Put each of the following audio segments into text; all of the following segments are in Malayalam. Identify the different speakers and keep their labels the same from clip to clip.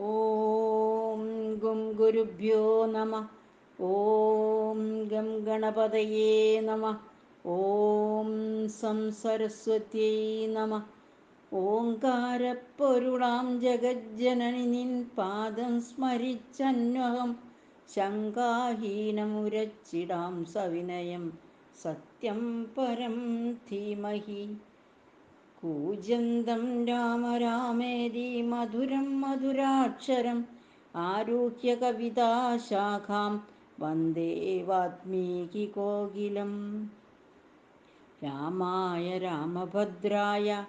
Speaker 1: ഓം ഗം ഗുരുഭ്യോ നമ. ഓം ഗം ഗണപതയേ നമ. ഓം സം സരസ്വത്യൈ നമ. ഓങ്കാരപ്പൊരുളാം ജഗജ്ജനനി നിൻ പാദം സ്മരിച്ചന്വഹം ശങ്കാഹീനമുരച്ചിടാം സവിനയം സത്യം പരം ധീമഹി. കൂജന്തം രാമ രാമേതി മധുരം മധുരാക്ഷരം ആരുഹ്യ കവിതാശാഖാം വന്ദേ വാൽമീകി കോകിലം. രാമായ രാമഭദ്രായ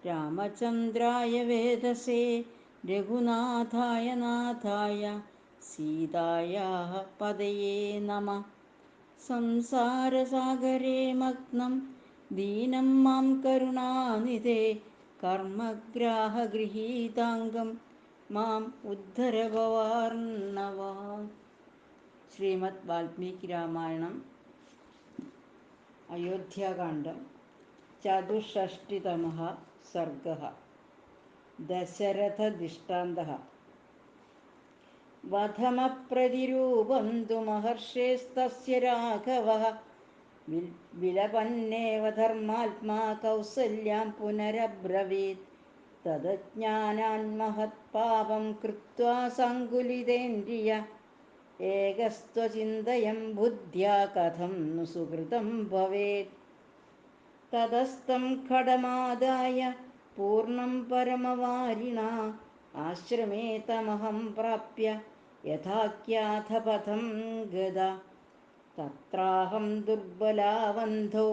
Speaker 1: രാമചന്ദ്രായ വേദസേ രഘുനാഥായ നാഥായ സീതായാഃ പതയേ നമഃ. സംസാരസാഗരേ മഗ്നം ദീനം മാം കരുണാനിധേ കർമ്മഗ്രാഹഗൃഹീതാംഗം മാം ഉദ്ധര ഭവാർണവ. ശ്രീമദ് വാൽമീകി രാമായണം അയോധ്യാകാന്ഡം ചതുഷ്ഷഷ്ടിതമഃ സർഗഃ. ദശരഥദൃഷ്ടാന്തഃ. വധമപ്രതിരൂപം തു മഹർഷേസ്തസ്യ രാഘവഃ വിലപന്നേവ ധർമാത്മാ കൗസല്യാം പുനരബ്രവീത്. തദജ്ഞാനാൻ മഹത്പാപം കൃത്വാ സങ്കുലിതേന്ദ്രിയ ഏകസ്ത്വചിന്തയം ബുദ്ധ്യാ കഥം नु സുകൃതം ഭവേത്. തതസ്തം ഖഡമാദായ പൂർണം പരമവാരിണാ ആശ്രമേ തമഹം പ്രാപ്യ യഥാഖ്യാതപഥം ഗതാ. തത്രാഹം ദുർബലാവന്ധോ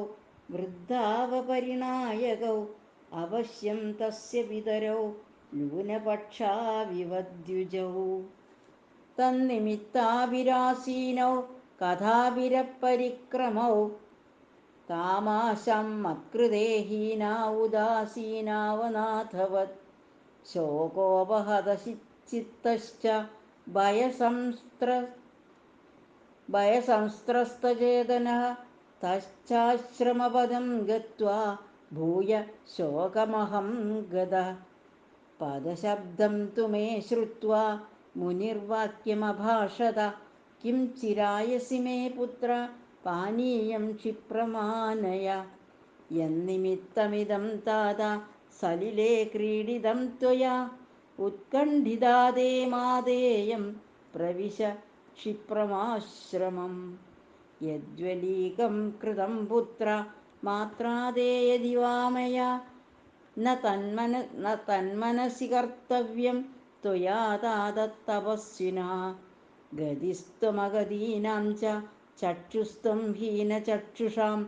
Speaker 1: വൃദ്ധാവപരിണായകൗ അവശ്യം തസ്യ പിതരൗ ന്യൂനപക്ഷാ വിവദ്യുജൗ. തന്നിമിത്താഭിരാസീനൗ കഥാഭിരപരിക്രമൗ താമാശം മത്കൃതേ ഹീനാ ഉദാസീനാവനാഥവത്. ശോകോപഹതചിത്തശ്ച ഭയസംസ്ത്രസ്തചേതനഃ തശ്ചാശ്രമപദം ഗത്വാ ഭൂയ ശോകമഹം ഗതഃ. പദശബ്ദം തു മേ ശ്രുത്വാ മുനിർവാക്യമഭാഷത. കിം ചിരായസി മേ പുത്ര പാനീയം ക്ഷിപ്രമാനയ. യന്നിമിത്തമിദം താത സലിലേ ക്രീഡിതം ത്വയാ ഉത്കണ്ഠിതാ തേ മാദേയം പ്രവിശ ക്ഷിപ്രമാശ്രമം. യദ്വലീകം കൃതം പുത്ര മാത്രാ തേ യദി വാ മയാ ന തന്മനസി കർത്തവ്യം ത്വയാ तात തപസ്വിനാ. ഗതിസ്ത്വമഗതീനാം ച ചക്ഷുസ്ത്വം ഹീനചക്ഷുഷാം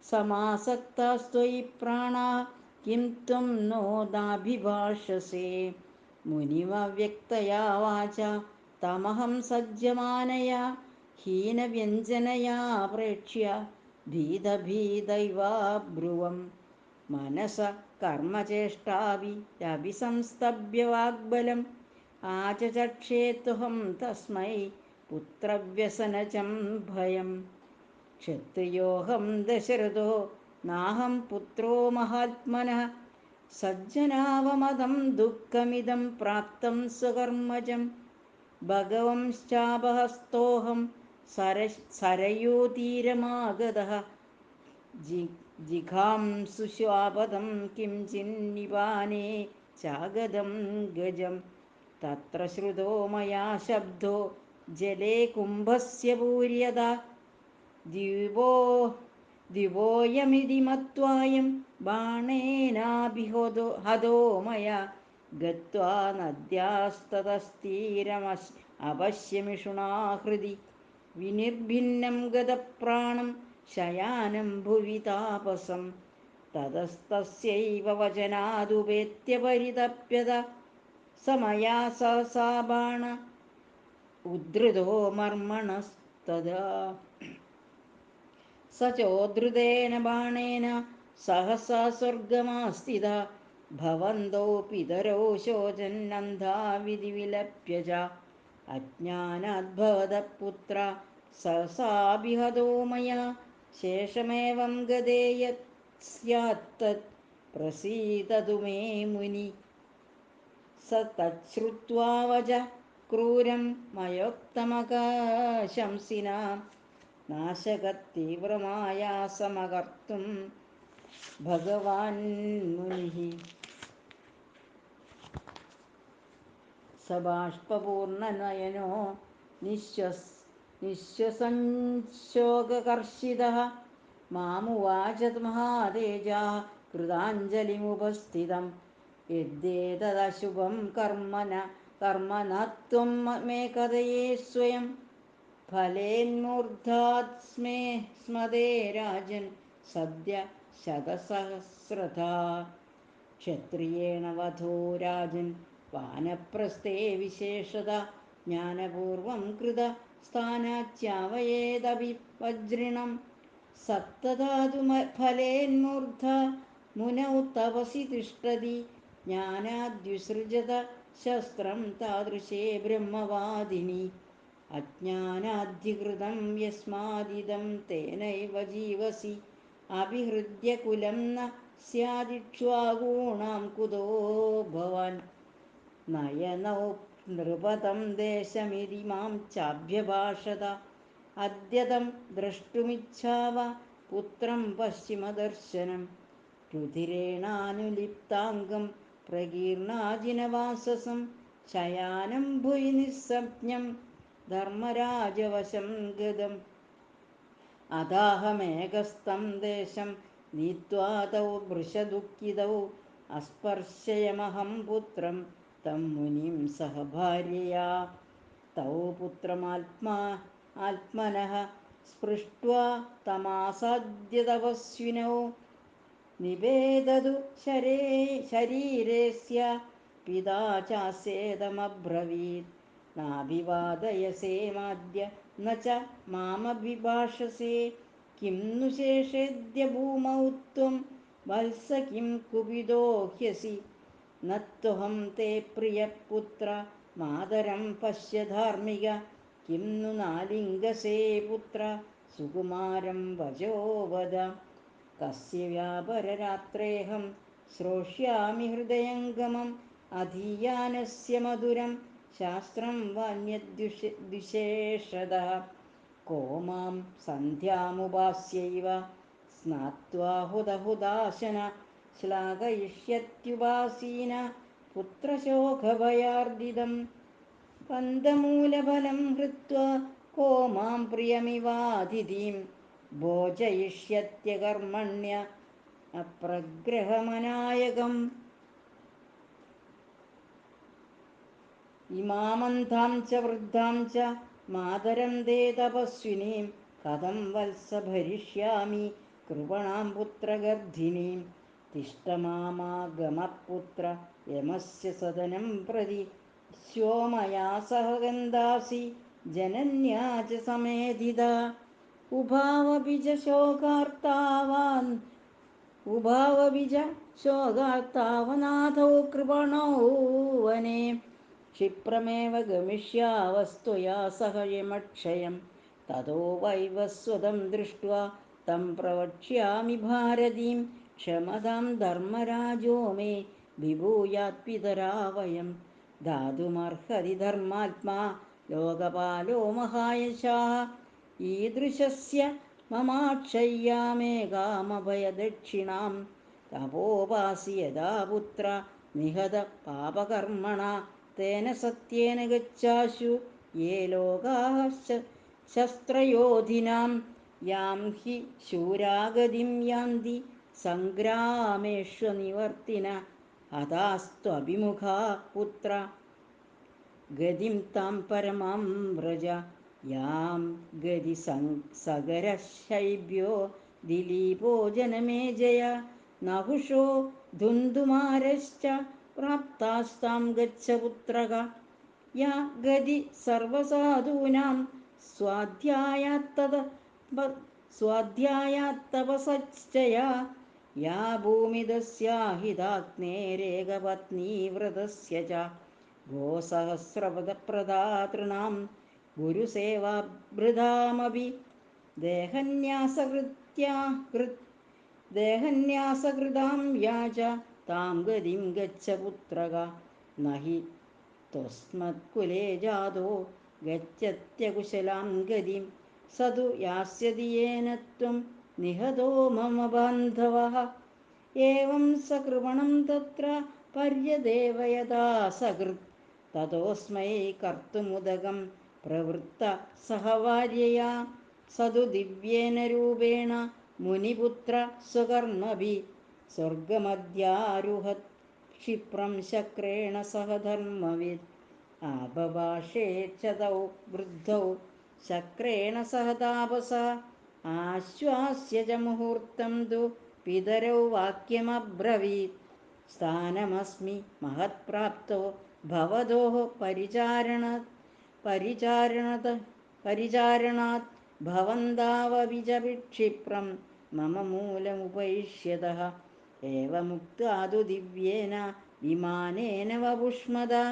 Speaker 1: സമാസക്താസ്ത്വയി പ്രാണാഃ കിം ത്വം നോ നാഭിഭാഷസേ. മുനിമവ്യക്തയാ വാചാ തമഹം സജ്ജമാനയാ ഹീനവ്യഞ്ജനയാ പ്രേക്ഷ്യ ഭീതഭീതൈവാബ്രുവം. മനസ കർമ്മചേഷ്ടാഭിരഭിസംസ്തഭ്യ വാഗ്ബലം ആചചക്ഷേത്വഹം തസ്മൈ പുത്രവ്യസനജം ഭയം. ക്ഷത്രിയോഹം ദശരഥോ നാഹം പുത്രോ മഹാത്മനഃ സജ്ജനാവമതം ദുഃഖമിദം പ്രാപ്തം സ്വകർമ്മജം. ഭഗവംശ്ചാപഹസ്തോഹം സരയൂതീരമാഗതഃ ജിഘാംസുഷ്വാപദം കിംചിന്നിപാനേ ചാഗതം ഗജം. തത്ര ശ്രുതോ മയാ ശബ്ദോ ജലേ കുംഭസ്യ പൂര്യതാ. ദ്വിപോയമിതി മത്വായം ബാണേനാഭിഹതോ മയാ ഗത്വാ നദ്യാസ്തതസ്തീരമപശ്യമിഷുണാ ഹൃദി. വിനിർഭിന്നം ഗതപ്രാണം ശയാനം ഭുവി താപസം. തതസ്തസ്യൈവ വചനാദുപേത്യ പരിതപ്യത സ മയാ സഹസാ ബാണ ഉദ്ധൃതോ മർമ്മണസ്തദാ. സ ചോദ്ധൃതേന ബാണേന സഹസാ സ്വർഗമാസ്ഥിതാ. ഭവന്തോ പിതരോ ശോചന്നന്ധാ വിധിവിലപ്യ ച. അജ്ഞാനാദ്ഭവതഃ പുത്രാ സഹസാഭിഹതോ മയാ. ശേഷമേവം ഗതേ യത് സ്യാത്തത് പ്രസീദതു മേ മുനി. स तच्छ्रुत्वा वच क्रूरं मयोक्तमकशंसिना नाशकतीव्रमायासमकर्तुं भगवान् मुनिः। स बाष्पपूर्णनयनो निःश्वसञ्शोककर्षितः मामुवाच महातेजाः कृताञ्जलिमुपस्थितं यद्येतदशुभं कर्म न त्वं मे कथये स्वयं फलेन्मूर्धात्स्मे स्मदे राजन् सद्य शतसहस्रधा ക്ഷത്രിയേണ വധോ രാജൻ വാനപ്രസ്ഥേ വിശേഷത ജ്ഞാനപൂർവം കൃത സ്ഥാനാച്യാവയേദപി വജ്രിണം സപ്തധാതു ഫലേന്മൂർധ മുനൗ തപസി തിഷ്ഠതി ജ്ഞാനാദ്വിസൃജത ശസ്ത്രം താദൃശേ ബ്രഹ്മവാദിനി അജ്ഞാനാധികൃതം യസ്മാദിദം തേനൈവ ജീവസി അഭിഹൃദ്യ കുലം ന സ്യാദിക്ഷ്വാകൂണാം കുതോ ഭവാൻ നയനൗ നൃപതം ദേശമിതി മാം ചാഭ്യഭാഷത അദ്യതം ദ്രഷ്ടുമിച്ഛാവ പുത്രം പശ്ചിമദർശനം രുധിരേണാനുലിപ്താംഗം പ്രകീർണാജിനവാസസം ശയാനം ഭുവി നിസ്സഞ്ജം ധർമ്മരാജവശം ഗതം അതാഹമേകസ്തം ദേശം नीत्वा तौ वृषदुःखितौ अस्पर्शयमहं पुत्रं तं मुनिं सह भार्यया तौ पुत्रमात्मनः स्पृष्ट्वा तमासाद्य तपस्विनौ निवेदतु शरीरेस्य पिता चास्येदमब्रवीत् नाभिवादयसे माद्य न च मामभिभाषसे किं नु शेषेद्य भूमौ त्वं वत्स किं कुपितो ह्यसि न त्वहं ते प्रियपुत्र मातरं पश्य धार्मिक किं नु नालिङ्गसे पुत्र सुकुमारं वचो वद कस्य व्यापररात्रेऽहं श्रोष्यामि हृदयङ्गमम् अधीयानस्य मधुरं शास्त्रं वान्यद्विशेषतः को मां सन्ध्यामुपास्यैव स्नात्वा हुदहुदाशन श्लाघयिष्यत्युपासीन पुत्रशोकभयार्दितं कन्दमूलफलं हृत्वा को मां प्रियमिवातिथिं भोजयिष्यत्यकर्मण्य अप्रग्रहमनायकम् इमामन्धां च वृद्धां च मातरं ते तपस्विनीं कथं वत्स भरिष्यामि कृपणां पुत्रगर्धिनीं तिष्ठमामागमपुत्र यमस्य सदनं प्रति स्योमया सह गन्धासि जनन्या च समेधिता उभावपि च शोकार्तावनाथौ कृपणौ वने ക്ഷിപ്രമേവ ഗമിഷ്യാവസ്ത്വയാ സഹ യമക്ഷയം തതോ വൈവസ്വതം ദൃഷ്ട്വാ തം പ്രവക്ഷ്യാമി ഭാരതീം ക്ഷമതാം ധർമ്മരാജോ മേ വിഭൂയാത് പിതരാ വയം ധാതുമർഹതി ധർമാത്മാ ലോകപാലോ മഹായശാഃ ഈദൃശസ്യ മമാക്ഷയ്യാമേ കാമഭയദക്ഷിണാം തപോപാസി യഥാ പുത്ര നിഹത പാപകർമ്മണ തേന സത്യേന ഗച്ഛാശു യേ ലോകാഃ ശസ്ത്രയോധിനാം യാം ഹി ശൂരാഗതിം യാന്തി സംഗ്രാമേഷ്വനിവർത്തിന ഹതാസ്ത്വഭിമുഖാ പുത്ര ഗതിം താം പരമാം വ്രജ യാം ഗതി സഗരശൈഭ്യോ ദിലീപോ ജനമേജയ നഹുഷോ ധുന്ധുമാരശ്ച പ്രാപ്താസ്താം ഗച്ഛ പുത്രക യാ ഗതി സർവസാധൂനാം സ്വാധ്യായാത്തപസശ്ചയാ യാ ഭൂമിദസ്യാഹിതാഗ്നേരേകപത്നീവ്രതസ്യ ച ഗോസഹസ്രപദപ്രദാതൃണാം ഗുരുസേവാഭൃതാമപി ദേഹന്യാസകൃതാം യാച താം ഗതിം ഗച്ഛ പുത്രക നഹി त्वस्मत्कुले जातो गच्छत्यकुशलां गतिं स तु यास्यति येन त्वं निहतो मम बान्धवः। एवं सकृपणं तत्र पर्यदेवयता सकृत् ततोऽस्मै कर्तुमुदकं प्रवृत्त सह भार्यया। स तु दिव्येन रूपेण मुनिपुत्र स्वकर्मभिः स्वर्गमध्यारुहत् ക്ഷിപ്രം ശക്രേണ സഹ ധർമ്മവിദ് ആപഭാഷേ च തൗ വൃദ്ധൗ ശക്രേണ സഹ താപസ ആശ്വാസ്യ ച മുഹൂർത്തം തു പിതരൗ വാക്യമബ്രവീത് സ്ഥാനമസ്മി മഹത്പ്രാപ്തോ ഭവതോഃ പരിചാരണാത് ഭവന്താവപി ച വിക്ഷിപ്രം മമ മൂലമുപൈഷ്യതഃ एवमुक्त्वा तु दिव्येन विमानेन वपुष्मदा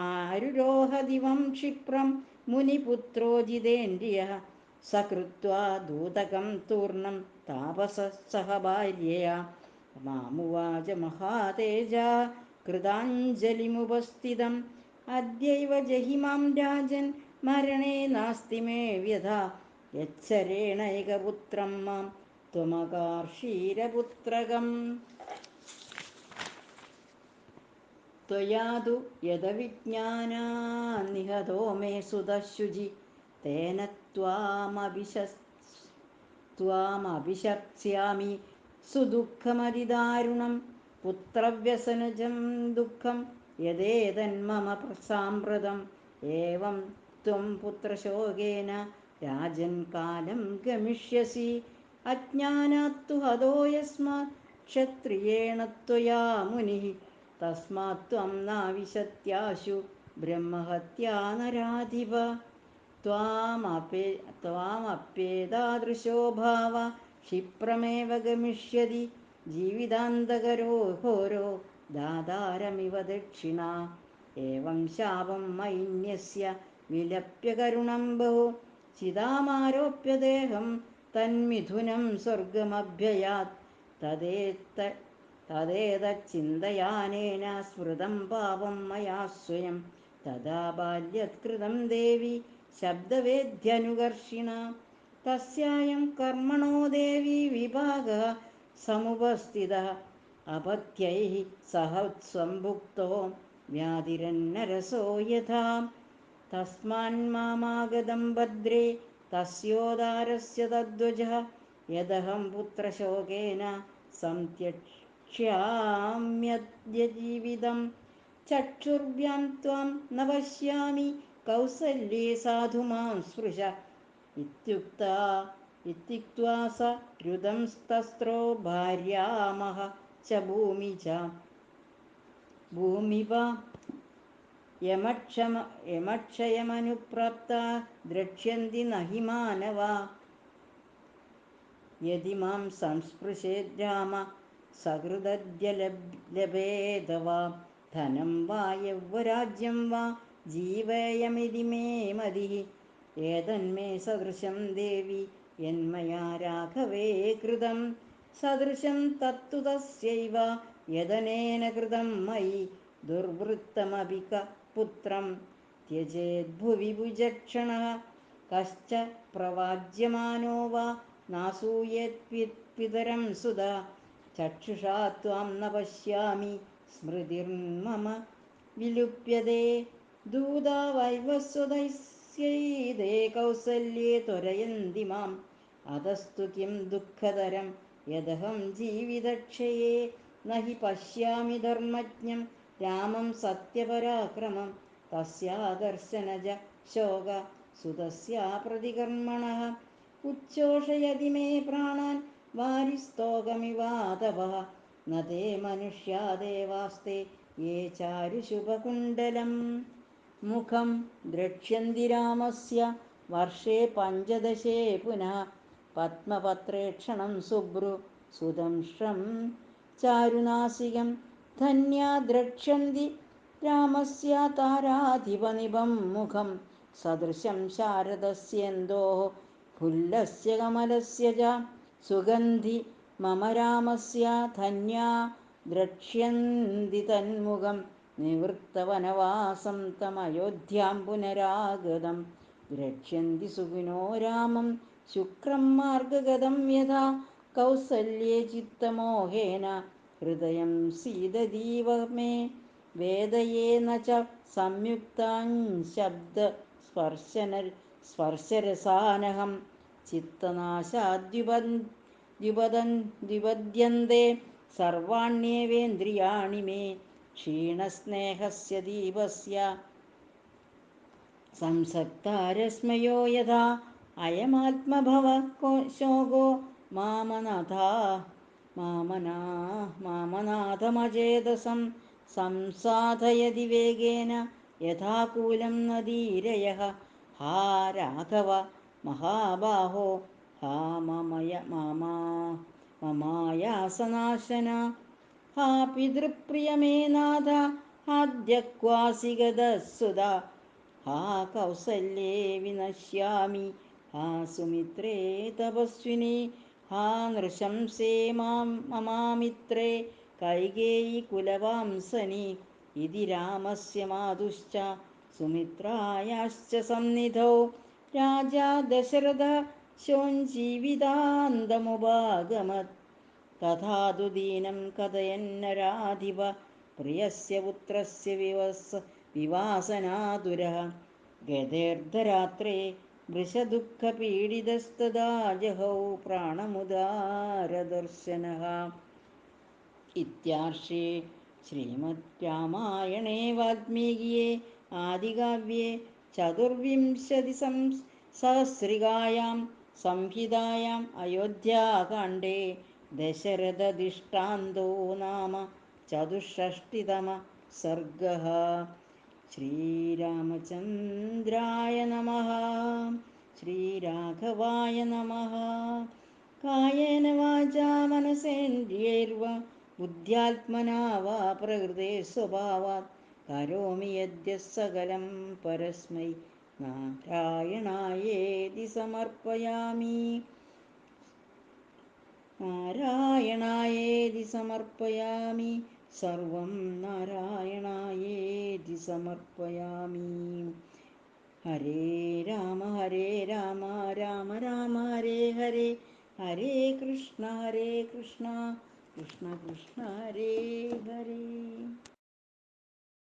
Speaker 1: आरुरोह दिवं क्षिप्रं मुनिपुत्रो जितेन्द्रियः सकृत्वा दूतकं तूर्णं तापसः सह भार्यया मामुवाच महातेजा कृताञ्जलिमुपस्थितम् अद्यैव जहिमां राजन् मरणे नास्ति मे व्यथा यच्छरेणैकपुत्रं मां त्वमकार्षीरपुत्रकम् त्वया तु यदविज्ञानान्निहतो मे सुतः शुचि तेन त्वामभिशप्स्यामि सुदुःखमतिदारुणं पुत्रव्यसनजं दुःखं यदेतन्मम साम्प्रतम् एवं त्वं पुत्रशोकेन राजन् कालं गमिष्यसि अज्ञानात्तु हतो यस्मात् क्षत्रियेण त्वया मुनिः तस्मात् त्वं नाविशत्याशु ब्रह्महत्या नराधिप त्वामप्येतादृशो भाव क्षिप्रमेव गमिष्यति जीवितान्तकरो घोरो दातारमिव दक्षिणा एवं शापं मैन्यस्य विलप्य करुणं बहु चितामारोप्य देहं तन्मिथुनं स्वर्गमभ्ययात् तदेतच्चिन्तयानेन स्मृतं पापं मया स्वयं तदा बाल्यत्कृतं देवि शब्दवेद्यनुकर्षिणा तस्यायं कर्मणो देवी विभागः समुपस्थितः अपत्यैः सह संभुक्तो व्याधिरन्नरसो यथा तस्मान्मामागतं भद्रे तस्योदारस्य तद्वजः यदहं पुत्रशोकेन संत्यक्ष्याम्यद्य जीवितं चक्षुर्भ्यां त्वां न पश्यामि कौसल्ये साधु मां स्पृश इत्युक्त्वा स रुदंस्तस्त्रो भार्यामह च भूमिप यमक्षयमनुप्राप्ता द्रक्ष्यन्ति न हि मानवा यदि मां संस्पृशेद् राम सकृदद्य लभेद वा धनं वा यौवराज्यं वा जीवेयमिति मे मतिः एतन्मे सदृशं देवि यन्मया राघवे कृतं सदृशं तत्तु तस्यैव यदनेन कृतं मयि दुर्वृत्तमपि पुत्रं त्यजेद्भुवि भुजक्षणः कश्च प्रवाज्यमानो वा नासूयेत्पितरं सुधा चक्षुषा त्वां न पश्यामि स्मृतिर्मम विलुप्यते दूता वैवस्वतस्यैते कौसल्ये त्वरयन्ति माम् अतस्तु किं दुःखतरं यदहं जीवितक्षये न हि पश्यामि धर्मज्ञं रामं सत्यपराक्रमं तस्यादर्शनज शोक सुतस्या प्रतिकर्मणः उच्छोषयति मे प्राणान् वारिस्तोकमिवातपः न ते मनुष्या देवास्ते ये चारुशुभकुण्डलम् मुखं द्रक्ष्यन्ति रामस्य वर्षे पञ्चदशे पुनः पद्मपत्रेक्षणं शुभ्रु सुदंष्ट्रं चारुनासिकं धन्या द्रक्ष्यन्ति रामस्य ताराधिपनिभं मुखं सदृशं शारदस्येन्दोः फुल्लस्य कमलस्य च सुगन्धि मम रामस्य धन्या द्रक्ष्यन्ति तन्मुखं നിവൃത്തവനവാസം തമയോധ്യാം പുനരാഗതം ദ്രക്ഷ്യന്തി സുഖിനോ രാമം ശുക്രം മാർഗഗതം യഥാ കൗസല്യേ ചിത്തമോഹേന ഹൃദയം സീദതീവ മേ വേദയേന ച സംയുക്താൻ ശബ്ദ സ്പർശരസാനഹം ചിത്തനാശാദ്വിപദ്യന്തേ സർവാണ്യേവേന്ദ്രിയാണി മേ ക്ഷീണസ്നേഹസ്യ ദീപസ്യ സംസക്താരശ്മയോ യഥാ അയമാത്മഭവശോകോ മാമനാഥമചേതസം സംസാധയതി വേഗേന യഥാകൂലം നദീരയഃ ഹാ രാഘവ മഹാബാഹോ ഹാ മമായാസനാശന ഹാ പിതൃപ്രിയമേ നാഥ ഹാദ്യക്വാസി ഗതസുത ഹാ കൗസല്യേ വിനശ്യാമി ഹാ സുമിത്രേ തപസ്വിനി ഹാ നൃശംസേ മമാമിത്രേ കൈകേയി കുലവാംസനി ഇതി രാമസ്യ മാതുശ്ച സുമിത്രായാശ്ച സന്നിധൗ രാജാ ദശരഥ ശോഞ്ജീവിതാന്തമുപാഗമത് തഥാതു ദീനം കഥയന്നരാധിപ പ്രിയസ്യ പുത്രസ്യ വിവാസനാതുരഃ ഗതേർദ്ധരാത്രേ വൃഷദുഃഖപീഡിതസ്തദാ ജഹൗ പ്രാണമുദാരദർശനഃ ഇത്യാർഷേ ശ്രീമദ് രാമായണേ വാൽമീകിയേ ആദികാവ്യേ ചതുർവിംശതിസഹസ്രികായാം സംഹിതായാം അയോധ്യാകാണ്ഡേ ദശരഥദിഷ്ടാന്തോ നാമ ചതുഷ്ഷഷ്ടിതമഃ സർഗഃ. ശ്രീരാമചന്ദ്രായ നമഃ. ശ്രീരാഘവായ നമഃ. കായേന വാചാ മനസേന്ദ്രിയൈർവാ ബുദ്ധ്യാത്മനാ വാ പ്രകൃതേ സ്വഭാവാത് കരോമി യദ്യത് സകലം പരസ്മൈ നാരായണായേതി സമർപ്പയാമി. നാരായണായേതി സമർപ്പയാമി. സർവം നാരായണായേതി സമർപ്പയാമി. ഹരേ രാമ രാമ രാമ ഹരേ ഹരേ, ഹരേ കൃഷ്ണ കൃഷ്ണ കൃഷ്ണ ഹരേ ഹരേ.